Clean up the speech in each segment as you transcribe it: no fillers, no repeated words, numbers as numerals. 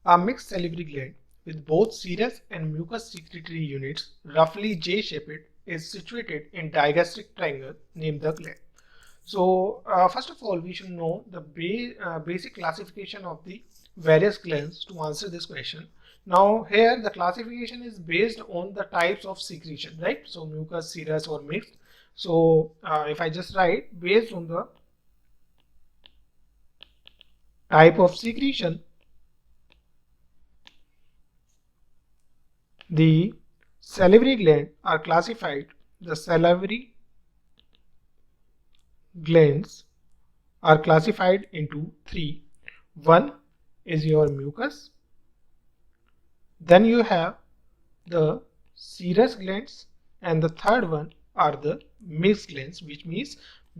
A mixed salivary gland with both serous and mucous secretory units, roughly J-shaped, is situated in digastric triangle named the gland. So first of all, we should know the basic classification of the various glands to answer this question. Now here the classification is based on the types of secretion, right? So mucus, serous or mixed. So if I just write based on the type of secretion, the salivary gland are classified. The salivary glands are classified into three. One is your mucus. Then you have the serous glands, and the third one are the mixed glands, which means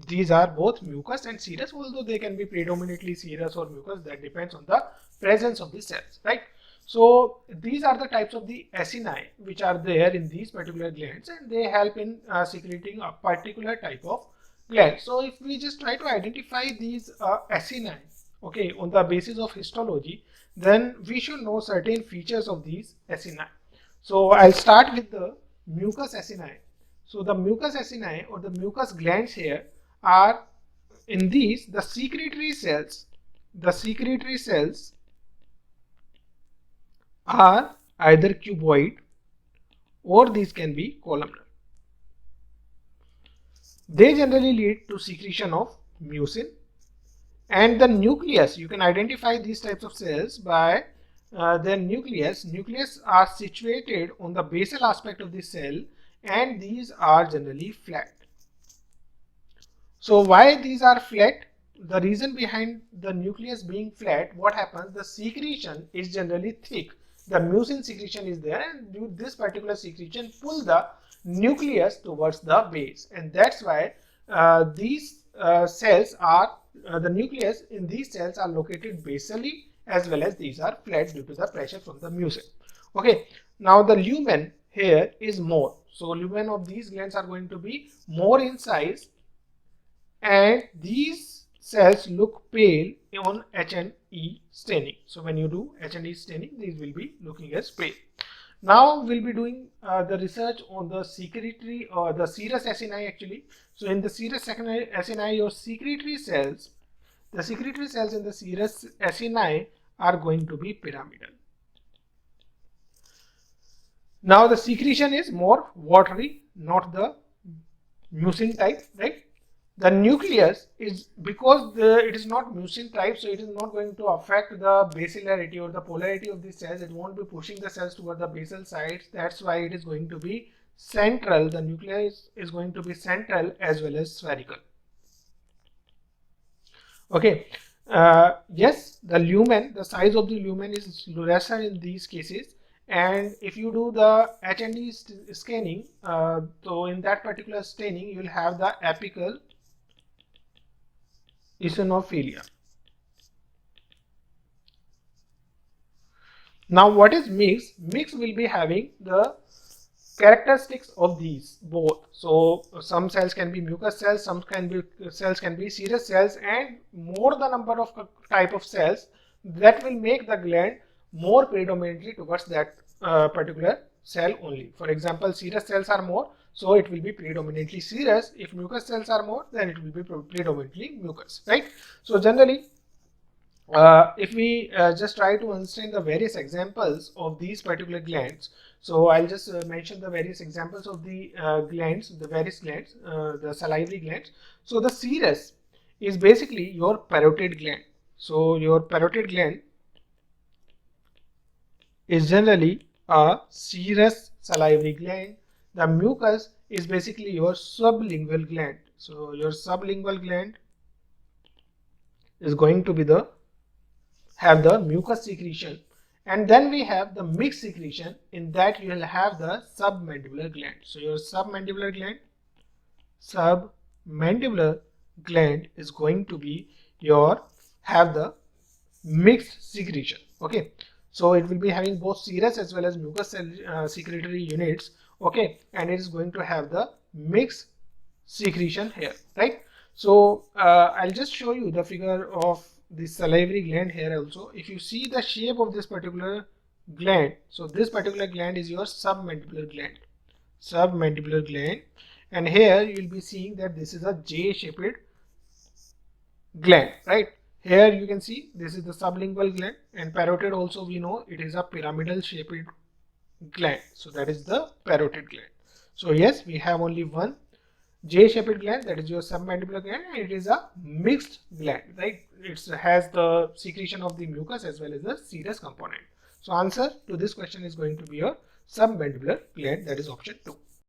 these are both mucus and serous, although they can be predominantly serous or mucus. That depends on the presence of the cells, right? So these are the types of the acini which are there in these particular glands, and they help in secreting a particular type of gland. So if we just try to identify these acini, okay, on the basis of histology, then we should know certain features of these acini. So I'll start with the mucus acini. So the mucus acini or the mucus glands here are, in these, the secretory cells. The secretory cells are either cuboid or these can be columnar. They generally lead to secretion of mucin, and the nucleus, you can identify these types of cells by their nucleus. Nucleus are situated on the basal aspect of the cell, and these are generally flat. So why these are flat? The reason behind the nucleus being flat, what happens? The secretion is generally thick. The mucin secretion is there, and this particular secretion pull the nucleus towards the base, and that's why these cells are the nucleus in these cells are located basally, as well as these are flat due to the pressure from the mucin. Okay, now the lumen here is more. So lumen of these glands are going to be more in size, and these cells look pale on H&E staining. So when you do H&E staining, these will be looking as pale. Now we'll be doing the research on the secretory or the serous acini actually. So in the serous acini, your secretory cells, the secretory cells in the serous acini are going to be pyramidal. Now the secretion is more watery, not the mucin type, right? The nucleus is, because it is not mucin type, so it is not going to affect the basilarity or the polarity of the cells. It won't be pushing the cells toward the basal sides. That's why it is going to be central. The nucleus is going to be central as well as spherical. Okay. Yes, the lumen, the size of the lumen is lesser in these cases. And if you do the H&E staining, so in that particular staining, you will have the apical eosinophilia. Now what is mixed? Mixed will be having the characteristics of these both. So some cells can be mucus cells, some cells can be serous cells, and more the number of type of cells, that will make the gland more predominantly towards that particular cell only. For example, serous cells are more, so it will be predominantly serous. If mucus cells are more, then it will be predominantly mucus, right? So generally, if we just try to understand the various examples of these particular glands, so I'll just mention the various examples of the glands, the various glands, the salivary glands. So the serous is basically your parotid gland. So your parotid gland is generally a serous salivary gland. The mucus is basically your sublingual gland. So your sublingual gland is going to be have the mucus secretion, and then we have the mixed secretion. In that you will have the submandibular gland. So your submandibular gland is going to be have the mixed secretion. Okay, so it will be having both serous as well as mucus secretory units. Okay, and it is going to have the mixed secretion here, right? So I'll just show you the figure of the salivary gland here also. If you see the shape of this particular gland, so this particular gland is your submandibular gland, and here you will be seeing that this is a J-shaped gland, right? Here you can see this is the sublingual gland, and parotid also we know it is a pyramidal shaped gland, so that is the parotid gland. So yes, we have only one J-shaped gland, that is your submandibular gland, and it is a mixed gland, right? It has the secretion of the mucus as well as the serous component. So answer to this question is going to be your submandibular gland, that is option 2.